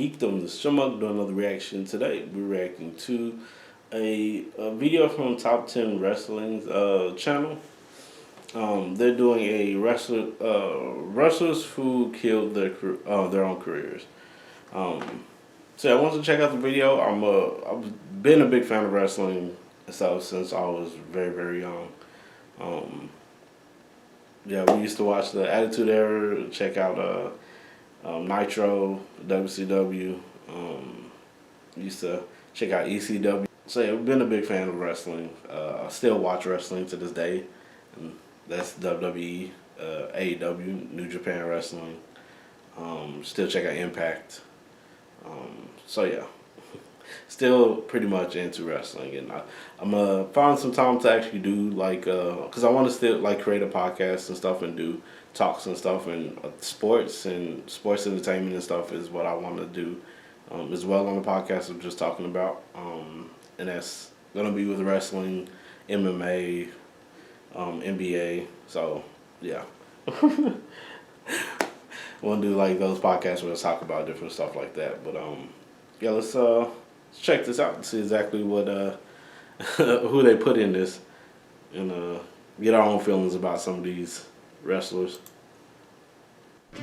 Geekdom, this Chipmunk doing another reaction. Today we're reacting to a video from Top 10 Wrestling's channel. They're doing a wrestlers who killed their own careers. So I wanted to check out the video. I've been a big fan of wrestling stuff since I was very, very young. Yeah, we used to watch the Attitude Era, check out Nitro, WCW. Used to check out ECW. So yeah, I've been a big fan of wrestling. I still watch wrestling to this day. And that's WWE, AEW, New Japan Wrestling. Still check out Impact. So yeah, still pretty much into wrestling, and I'm gonna find some time to actually do because I want to still create a podcast and stuff and do talks and stuff, and sports entertainment and stuff is what I want to do as well on the podcast I'm just talking about, and that's gonna be with wrestling, MMA, NBA. So yeah. We'll do those podcasts where we talk about different stuff like that. But yeah, let's check this out and see exactly what who they put in this, and get our own feelings about some of these wrestlers.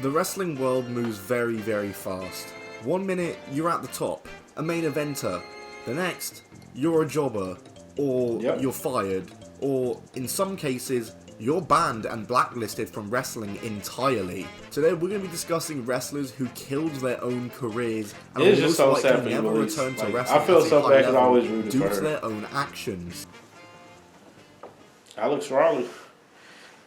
The wrestling world moves very, very fast. 1 minute you're at the top, a main eventer. The next, you're a jobber, or you're fired, or in some cases, you're banned and blacklisted from wrestling entirely. Today we're going to be discussing wrestlers who killed their own careers and will most likely never return to wrestling I feel so bad because I always rooted due for to her. their own actions. Alex Riley.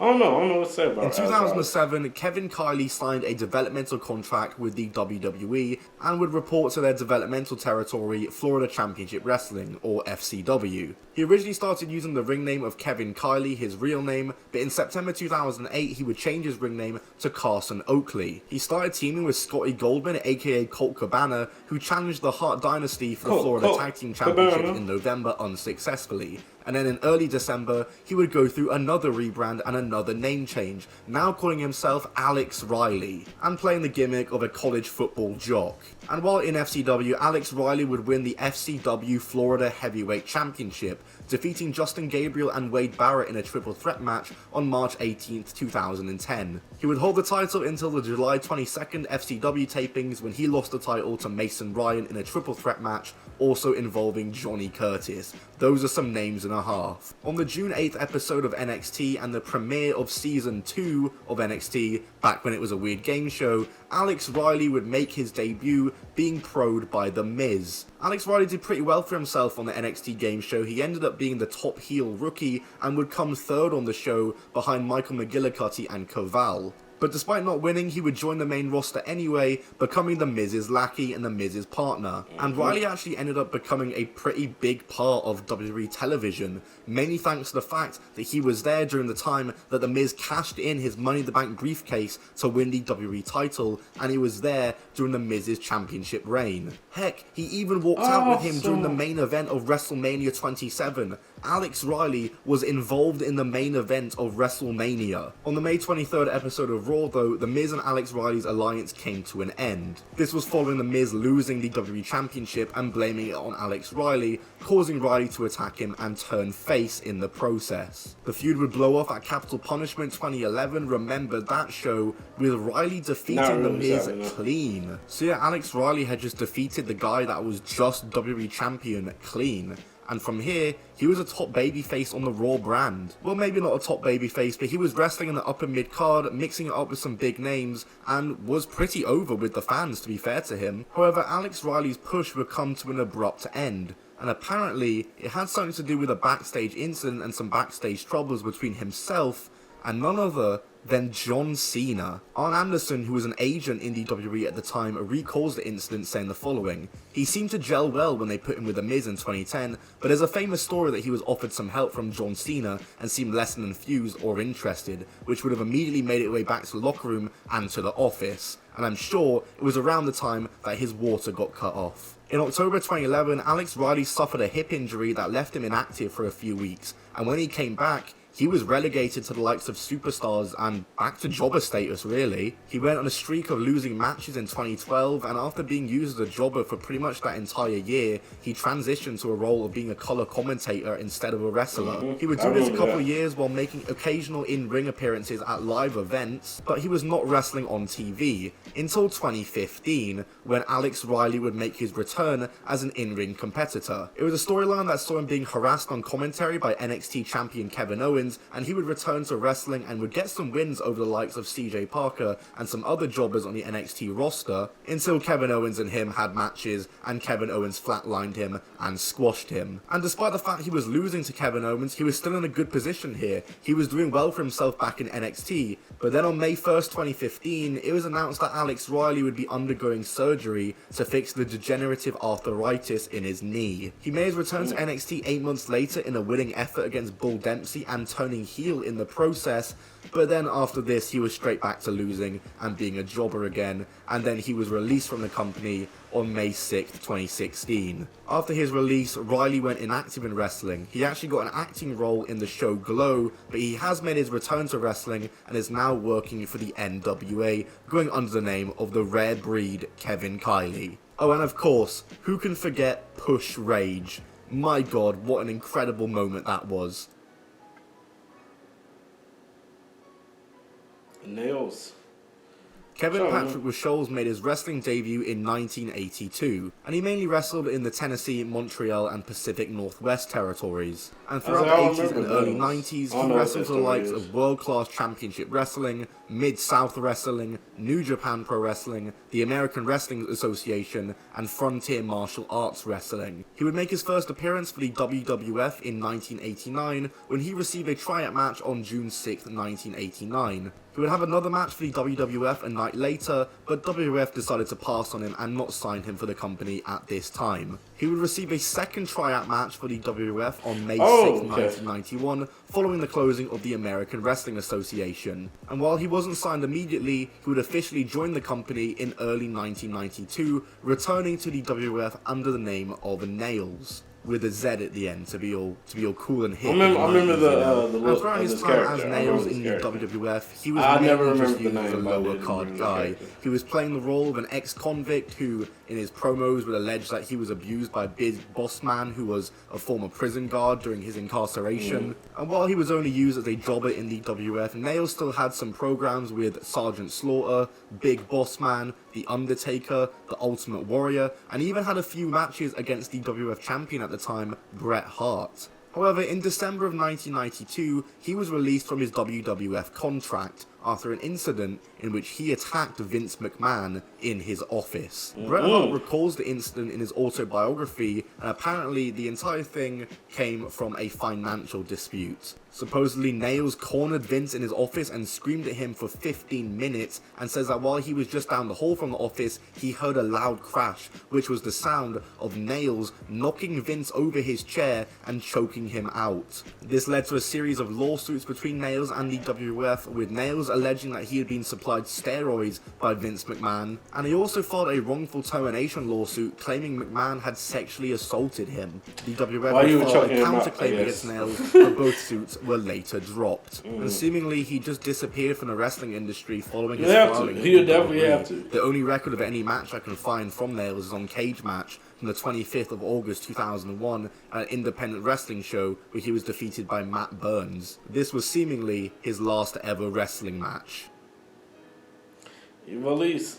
I don't know what to say about In 2007, Kevin Kiley signed a developmental contract with the WWE and would report to their developmental territory, Florida Championship Wrestling, or FCW. He originally started using the ring name of Kevin Kiley, his real name, but in September 2008 he would change his ring name to Carson Oakley. He started teaming with Scotty Goldman, aka Colt Cabana, who challenged the Hart Dynasty for the Florida Tag Team Championship in November unsuccessfully. And then in early December, he would go through another rebrand and another name change, now calling himself Alex Riley, and playing the gimmick of a college football jock. And while in FCW, Alex Riley would win the FCW Florida Heavyweight Championship, defeating Justin Gabriel and Wade Barrett in a triple threat match on March 18th, 2010. He would hold the title until the July 22nd FCW tapings, when he lost the title to Mason Ryan in a triple threat match, also involving Johnny Curtis. Those are some names and a half. On the June 8th episode of NXT and the premiere of Season 2 of NXT, back when it was a weird game show, Alex Riley would make his debut, being pro'd by The Miz. Alex Riley did pretty well for himself on the NXT game show. He ended up being the top heel rookie and would come third on the show behind Michael McGillicutty and Koval. But despite not winning, he would join the main roster anyway, becoming The Miz's lackey and The Miz's partner. And Riley actually ended up becoming a pretty big part of WWE television, mainly thanks to the fact that he was there during the time that The Miz cashed in his Money in the Bank briefcase to win the WWE title, and he was there during The Miz's championship reign. Heck, he even walked out with him during the main event of WrestleMania 27. Alex Riley was involved in the main event of WrestleMania. On the May 23rd episode of Raw though, The Miz and Alex Riley's alliance came to an end. This was following The Miz losing the WWE Championship and blaming it on Alex Riley, causing Riley to attack him and turn face in the process. The feud would blow off at Capital Punishment 2011, remember that show, with Riley defeating The Miz clean. So yeah, Alex Riley had just defeated the guy that was just WWE Champion clean. And from here, he was a top babyface on the Raw brand. Well, maybe not a top babyface, but he was wrestling in the upper mid-card, mixing it up with some big names, and was pretty over with the fans, to be fair to him. However, Alex Riley's push would come to an abrupt end, and apparently, it had something to do with a backstage incident and some backstage troubles between himself and none other than John Cena. Arn Anderson, who was an agent in the WWE at the time, recalls the incident saying the following: "He seemed to gel well when they put him with The Miz in 2010, but there's a famous story that he was offered some help from John Cena and seemed less than enthused or interested, which would have immediately made its way back to the locker room and to the office. And I'm sure it was around the time that his water got cut off." In October 2011, Alex Riley suffered a hip injury that left him inactive for a few weeks, and when he came back, he was relegated to the likes of superstars and back to jobber status really. He went on a streak of losing matches in 2012, and after being used as a jobber for pretty much that entire year, he transitioned to a role of being a color commentator instead of a wrestler. He would do this a couple of years while making occasional in-ring appearances at live events, but he was not wrestling on TV until 2015, when Alex Riley would make his return as an in-ring competitor. It was a storyline that saw him being harassed on commentary by NXT champion Kevin Owens, and he would return to wrestling and would get some wins over the likes of CJ Parker and some other jobbers on the NXT roster, until Kevin Owens and him had matches and Kevin Owens flatlined him and squashed him. And despite the fact he was losing to Kevin Owens, he was still in a good position here. He was doing well for himself back in NXT, but then on May 1st, 2015, it was announced that Alex Riley would be undergoing surgery to fix the degenerative arthritis in his knee. He made his return to NXT 8 months later in a winning effort against Bull Dempsey and turning heel in the process, but then after this he was straight back to losing and being a jobber again, and then he was released from the company on May 6th, 2016. After his release, Riley went inactive in wrestling. He actually got an acting role in the show Glow, but he has made his return to wrestling and is now working for the NWA, going under the name of the Rare Breed Kevin Kiley. Oh, and of course, who can forget Push Rage? My god, what an incredible moment that was. Nails. Kevin Patrick Scholes made his wrestling debut in 1982, and he mainly wrestled in the Tennessee, Montreal, and Pacific Northwest territories. And throughout the 80s and early 90s, he wrestled for the likes of World Class Championship Wrestling, Mid-South Wrestling, New Japan Pro Wrestling, the American Wrestling Association, and Frontier Martial Arts Wrestling. He would make his first appearance for the WWF in 1989, when he received a tryout match on June 6, 1989. He would have another match for the WWF a night later, but WWF decided to pass on him and not sign him for the company at this time. He would receive a second tryout match for the WWF on May 6, 1991, following the closing of the American Wrestling Association. And while he wasn't signed immediately, he would officially join the company in early 1992, returning to the WWF under the name of Nails, with a Z at the end to be all cool and hip. I remember the look throughout of his this time character. as Nails in the WWF, he was never mainly just remember the used as a name, but I lower did card remember the guy. character. He was playing the role of an ex-convict who, in his promos, would allege that he was abused by Big Boss Man, who was a former prison guard during his incarceration. And while he was only used as a jobber in the WWF, Nails still had some programs with Sergeant Slaughter, Big Boss Man, The Undertaker, The Ultimate Warrior, and even had a few matches against the WWF champion at the time, Bret Hart. However, in December of 1992, he was released from his WWF contract after an incident in which he attacked Vince McMahon in his office. Bret Hart recalls the incident in his autobiography, and apparently the entire thing came from a financial dispute. Supposedly, Nails cornered Vince in his office and screamed at him for 15 minutes, and says that while he was just down the hall from the office, he heard a loud crash, which was the sound of Nails knocking Vince over his chair and choking him out. This led to a series of lawsuits between Nails and the WWF, with Nails alleging that he had been supplied steroids by Vince McMahon, and he also filed a wrongful termination lawsuit claiming McMahon had sexually assaulted him. The WWF would file a counterclaim against Nails, but both suits were later dropped. And seemingly he just disappeared from the wrestling industry following his filing. He would definitely have to. The only record of any match I can find from Nails is on Cage Match from the 25th of August 2001 at an independent wrestling show where he was defeated by Matt Burns. This was seemingly his last ever wrestling match. Ivelisse.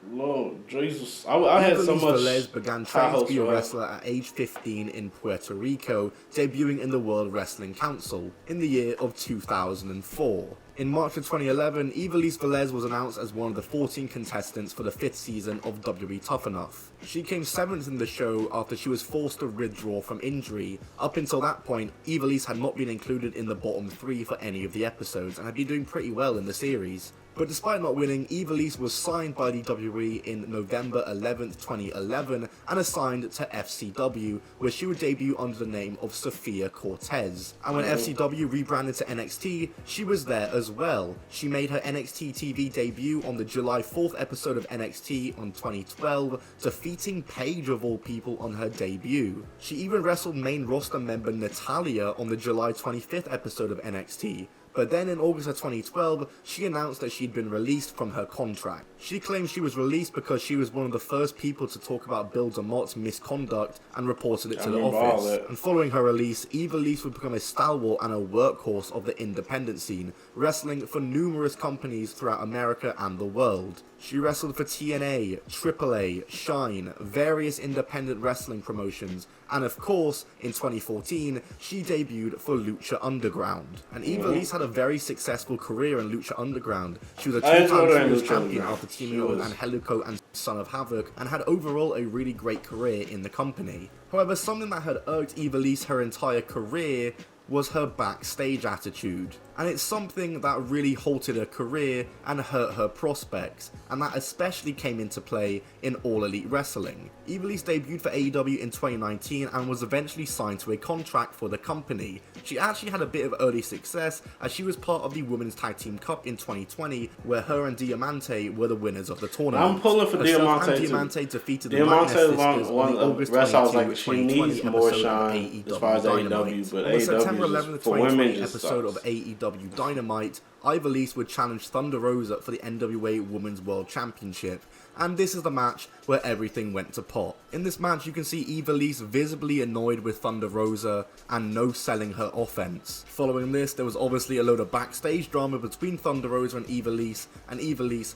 Lord Jesus. I had so much. Velez began training to be a wrestler at age 15 in Puerto Rico, debuting in the World Wrestling Council in the year of 2004. In March of 2011, Ivelisse Velez was announced as one of the 14 contestants for the 5th season of WWE Tough Enough. She came 7th in the show after she was forced to withdraw from injury. Up until that point, Ivelisse had not been included in the bottom 3 for any of the episodes and had been doing pretty well in the series. But despite not winning, Ivelisse was signed by the WWE in November 11th, 2011 and assigned to FCW, where she would debut under the name of Sophia Cortez. And when FCW rebranded to NXT, she was there as well. She made her NXT TV debut on the July 4th episode of NXT on 2012, defeating Paige of all people on her debut. She even wrestled main roster member Natalya on the July 25th episode of NXT. But then in August of 2012, she announced that she'd been released from her contract. She claimed she was released because she was one of the first people to talk about Bill DeMott's misconduct and reported it to the office. And following her release, Ivelisse would become a stalwart and a workhorse of the independent scene, wrestling for numerous companies throughout America and the world. She wrestled for TNA, AAA, Shine, various independent wrestling promotions, and of course, in 2014, she debuted for Lucha Underground. And Ivelisse had a very successful career in Lucha Underground. She was a two-time Trios champion after teaming up with Angelico and Son of Havoc, and had overall a really great career in the company. However, something that had irked Ivelisse her entire career was her backstage attitude, and it's something that really halted her career and hurt her prospects, and that especially came into play in All Elite Wrestling. Ivelisse debuted for AEW in 2019 and was eventually signed to a contract for the company. She actually had a bit of early success as she was part of the Women's Tag Team Cup in 2020, where her and Diamante were the winners of the tournament. I'm pulling for Diamante. And Diamante defeated the Diamante Nightmare Sisters on the August 22, she needs more shine as far as AEW, but AEW September 11th, for women 2020 just episode sucks. of AEW Dynamite, Ivelisse would challenge Thunder Rosa for the NWA Women's World Championship, and this is the match where everything went to pot. In this match, you can see Ivelisse visibly annoyed with Thunder Rosa and no-selling her offense. Following this, there was obviously a load of backstage drama between Thunder Rosa and Ivelisse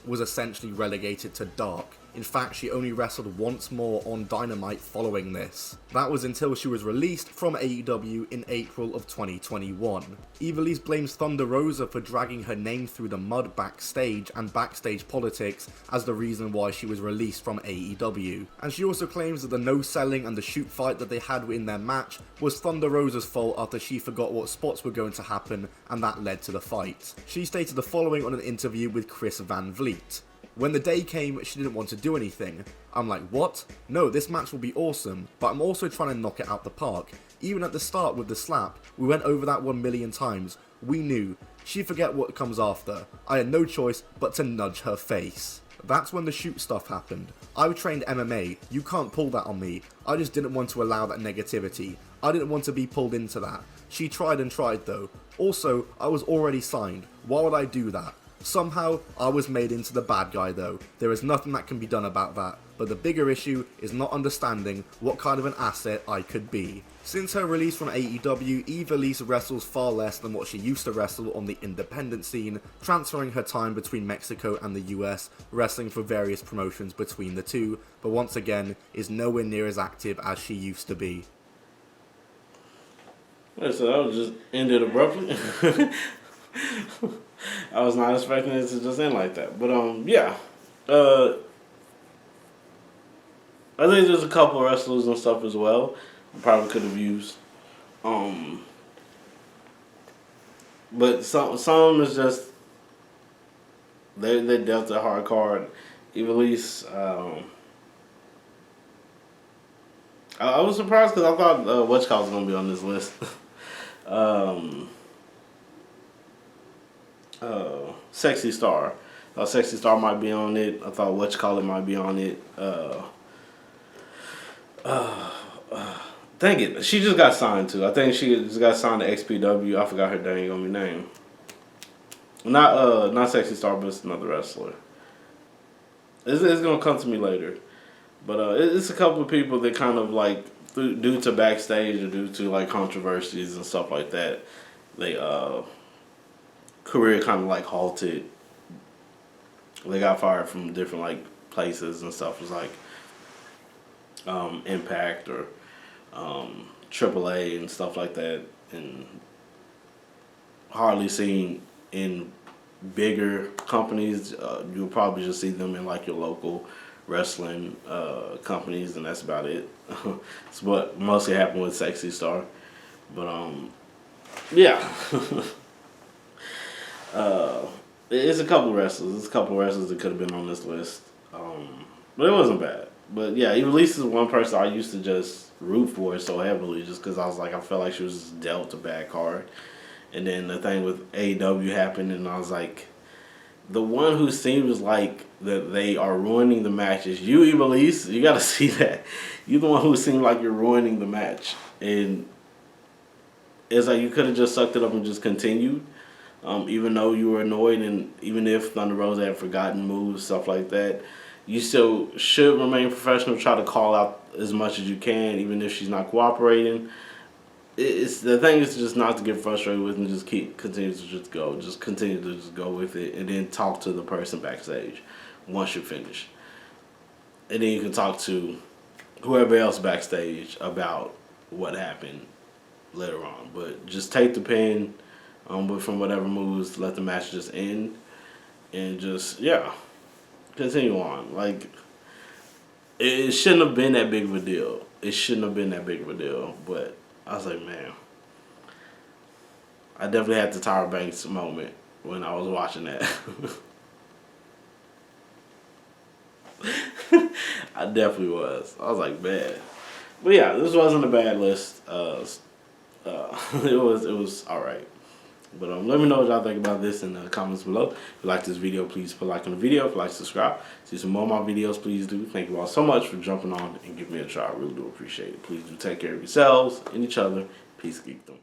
was essentially relegated to dark. In fact, she only wrestled once more on Dynamite following this. That was until she was released from AEW in April of 2021. Ivelisse blames Thunder Rosa for dragging her name through the mud backstage and backstage politics as the reason why she was released from AEW. And she also claims that the no-selling and the shoot fight that they had in their match was Thunder Rosa's fault after she forgot what spots were going to happen, and that led to the fight. She stated the following on an interview with Chris Van Vliet. When the day came, she didn't want to do anything. I'm like, what? No, this match will be awesome, but I'm also trying to knock it out the park. Even at the start with the slap, we went over that 1,000,000 times. We knew. She'd forget what comes after. I had no choice but to nudge her face. That's when the shoot stuff happened. I trained MMA, you can't pull that on me. I just didn't want to allow that negativity. I didn't want to be pulled into that. She tried and tried though. Also, I was already signed. Why would I do that? Somehow, I was made into the bad guy though. There is nothing that can be done about that, but the bigger issue is not understanding what kind of an asset I could be. Since her release from AEW, Ivelisse wrestles far less than what she used to wrestle on the independent scene, transferring her time between Mexico and the US, wrestling for various promotions between the two, but once again, is nowhere near as active as she used to be. So that was just ended abruptly. I was not expecting it to just end like that. But, yeah. I think there's a couple of wrestlers and stuff as well I probably could have used. But some is just, they dealt a hard card. Ivelisse, I was surprised because I thought Whatchcall was going to be on this list. Sexy Star. Sexy Star might be on it. I thought Whatchamacallit might be on it. Dang it. She just got signed too. I think she just got signed to XPW. I forgot her dang on me name. Not Sexy Star, but it's another wrestler. It's going to come to me later. But it's a couple of people that kind of like, due to backstage or due to like controversies and stuff like that, they career kind of like halted. They got fired from different like places and stuff. It was like Impact or AAA and stuff like that, and hardly seen in bigger companies. You'll probably just see them in like your local wrestling companies, and that's about it. It's what mostly happened with Sexy Star, but yeah. It's a couple wrestlers. There's a couple wrestlers that could have been on this list. But it wasn't bad. But yeah, Evilise is one person I used to just root for so heavily just because I was like, I felt like she was just dealt a bad card. And then the thing with AEW happened, and I was like, the one who seems like that they are ruining the matches, you Evilise, you got to see that. You're the one who seemed like you're ruining the match. And it's like you could have just sucked it up and just continued. Even though you were annoyed, and even if Thunder Rosa had forgotten moves, stuff like that, you still should remain professional. Try to call out as much as you can, even if she's not cooperating. It's the thing is just not to get frustrated with and just continue to just go, just continue to just go with it, and then talk to the person backstage once you're finished, and then you can talk to whoever else backstage about what happened later on. But just take the pin. But from whatever moves, let the match just end, and just continue on. Like it shouldn't have been that big of a deal. It shouldn't have been that big of a deal. But I was like, man, I definitely had the Tyra Banks moment when I was watching that. I definitely was. I was like, man, but yeah, this wasn't a bad list. It was all right. But let me know what y'all think about this in the comments below. If you like this video, please put a like on the video. If you like, subscribe. See some more of my videos, please do. Thank you all so much for jumping on and giving me a try. I really do appreciate it. Please do take care of yourselves and each other. Peace, geekdom.